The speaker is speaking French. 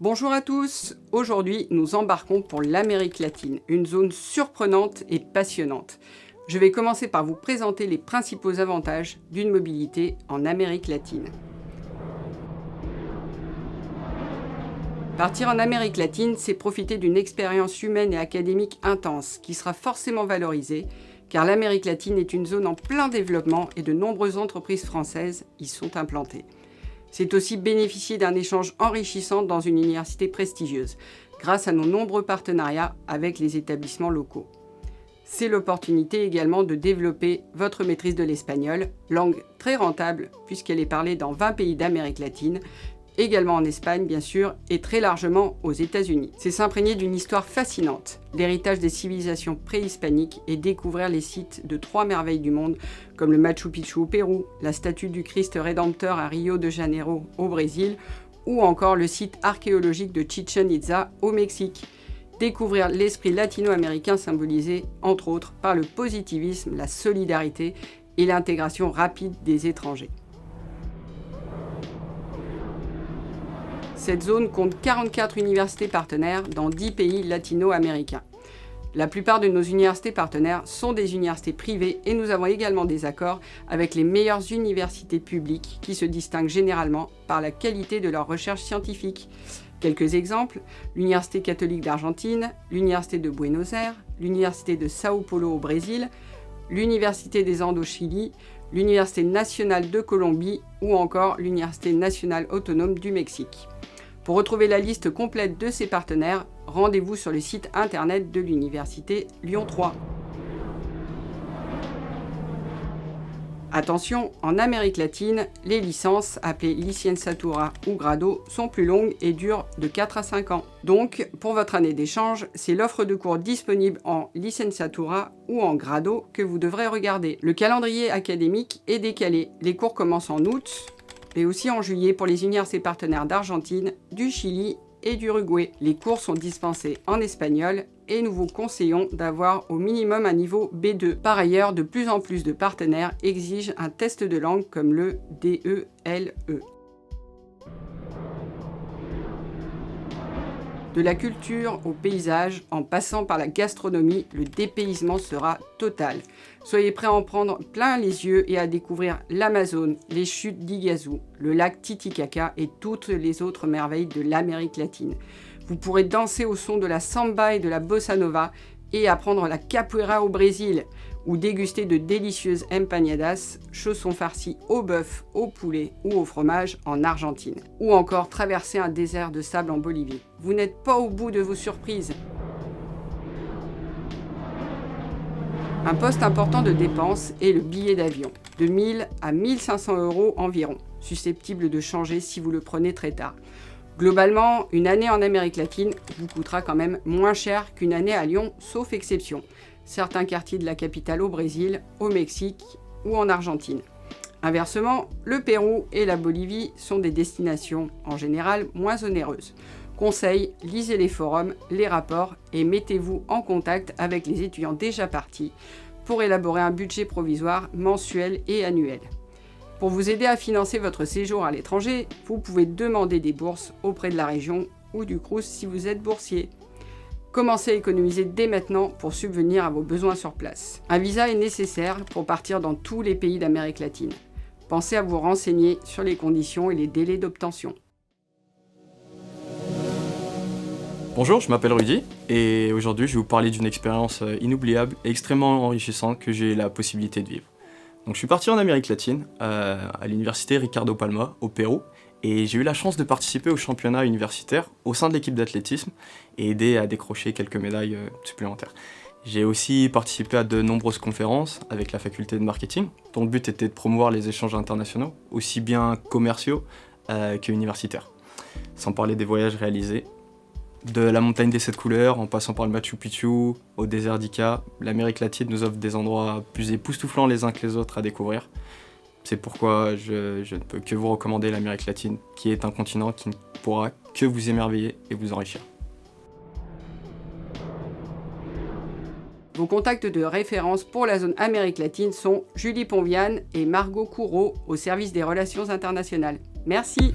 Bonjour à tous, aujourd'hui nous embarquons pour l'Amérique latine, une zone surprenante et passionnante. Je vais commencer par vous présenter les principaux avantages d'une mobilité en Amérique latine. Partir en Amérique latine, c'est profiter d'une expérience humaine et académique intense qui sera forcément valorisée, car l'Amérique latine est une zone en plein développement et de nombreuses entreprises françaises y sont implantées. C'est aussi bénéficier d'un échange enrichissant dans une université prestigieuse, grâce à nos nombreux partenariats avec les établissements locaux. C'est l'opportunité également de développer votre maîtrise de l'espagnol, langue très rentable puisqu'elle est parlée dans 20 pays d'Amérique latine, également en Espagne bien sûr, et très largement aux États-Unis. C'est s'imprégner d'une histoire fascinante, l'héritage des civilisations préhispaniques et découvrir les sites de 3 merveilles du monde comme le Machu Picchu au Pérou, la statue du Christ Rédempteur à Rio de Janeiro au Brésil, ou encore le site archéologique de Chichén Itzá au Mexique. Découvrir l'esprit latino-américain symbolisé entre autres par le positivisme, la solidarité et l'intégration rapide des étrangers. Cette zone compte 44 universités partenaires dans 10 pays latino-américains. La plupart de nos universités partenaires sont des universités privées et nous avons également des accords avec les meilleures universités publiques qui se distinguent généralement par la qualité de leur recherche scientifique. Quelques exemples, l'Université catholique d'Argentine, l'Université de Buenos Aires, l'Université de Sao Paulo au Brésil, l'Université des Andes au Chili, l'Université nationale de Colombie ou encore l'Université nationale autonome du Mexique. Pour retrouver la liste complète de ces partenaires, rendez-vous sur le site internet de l'Université Lyon 3. Attention, en Amérique latine, les licences, appelées licenciatura ou grado, sont plus longues et durent de 4 à 5 ans. Donc, pour votre année d'échange, c'est l'offre de cours disponible en licenciatura ou en grado que vous devrez regarder. Le calendrier académique est décalé. Les cours commencent en août, mais aussi en juillet pour les universités partenaires d'Argentine, du Chili et d'Uruguay. Les cours sont dispensés en espagnol et nous vous conseillons d'avoir au minimum un niveau B2. Par ailleurs, de plus en plus de partenaires exigent un test de langue comme le DELE. De la culture au paysage, en passant par la gastronomie, le dépaysement sera total. Soyez prêts à en prendre plein les yeux et à découvrir l'Amazone, les chutes d'Iguazú, le lac Titicaca et toutes les autres merveilles de l'Amérique latine. Vous pourrez danser au son de la samba et de la bossa nova et apprendre la capoeira au Brésil ou déguster de délicieuses empanadas, chaussons farcis au bœuf, au poulet ou au fromage en Argentine. Ou encore traverser un désert de sable en Bolivie. Vous n'êtes pas au bout de vos surprises. Un poste important de dépense est le billet d'avion, de 1000 à 1500 € environ, susceptible de changer si vous le prenez très tard. Globalement, une année en Amérique latine vous coûtera quand même moins cher qu'une année à Lyon, sauf exception. Certains quartiers de la capitale au Brésil, au Mexique ou en Argentine. Inversement, le Pérou et la Bolivie sont des destinations, en général, moins onéreuses. Conseil, lisez les forums, les rapports et mettez-vous en contact avec les étudiants déjà partis pour élaborer un budget provisoire mensuel et annuel. Pour vous aider à financer votre séjour à l'étranger, vous pouvez demander des bourses auprès de la région ou du Crous si vous êtes boursier. Commencez à économiser dès maintenant pour subvenir à vos besoins sur place. Un visa est nécessaire pour partir dans tous les pays d'Amérique latine. Pensez à vous renseigner sur les conditions et les délais d'obtention. Bonjour, je m'appelle Rudy et aujourd'hui je vais vous parler d'une expérience inoubliable et extrêmement enrichissante que j'ai eu la possibilité de vivre. Donc, je suis parti en Amérique latine, à l'université Ricardo Palma, au Pérou, et j'ai eu la chance de participer au championnat universitaire au sein de l'équipe d'athlétisme et aider à décrocher quelques médailles supplémentaires. J'ai aussi participé à de nombreuses conférences avec la faculté de marketing, dont le but était de promouvoir les échanges internationaux, aussi bien commerciaux qu'universitaires. Sans parler des voyages réalisés. De la montagne des 7 couleurs, en passant par le Machu Picchu, au désert d'Ica, l'Amérique latine nous offre des endroits plus époustouflants les uns que les autres à découvrir. C'est pourquoi je ne peux que vous recommander l'Amérique latine, qui est un continent qui ne pourra que vous émerveiller et vous enrichir. Vos contacts de référence pour la zone Amérique latine sont Julie Ponviane et Margot Courreau au service des relations internationales. Merci.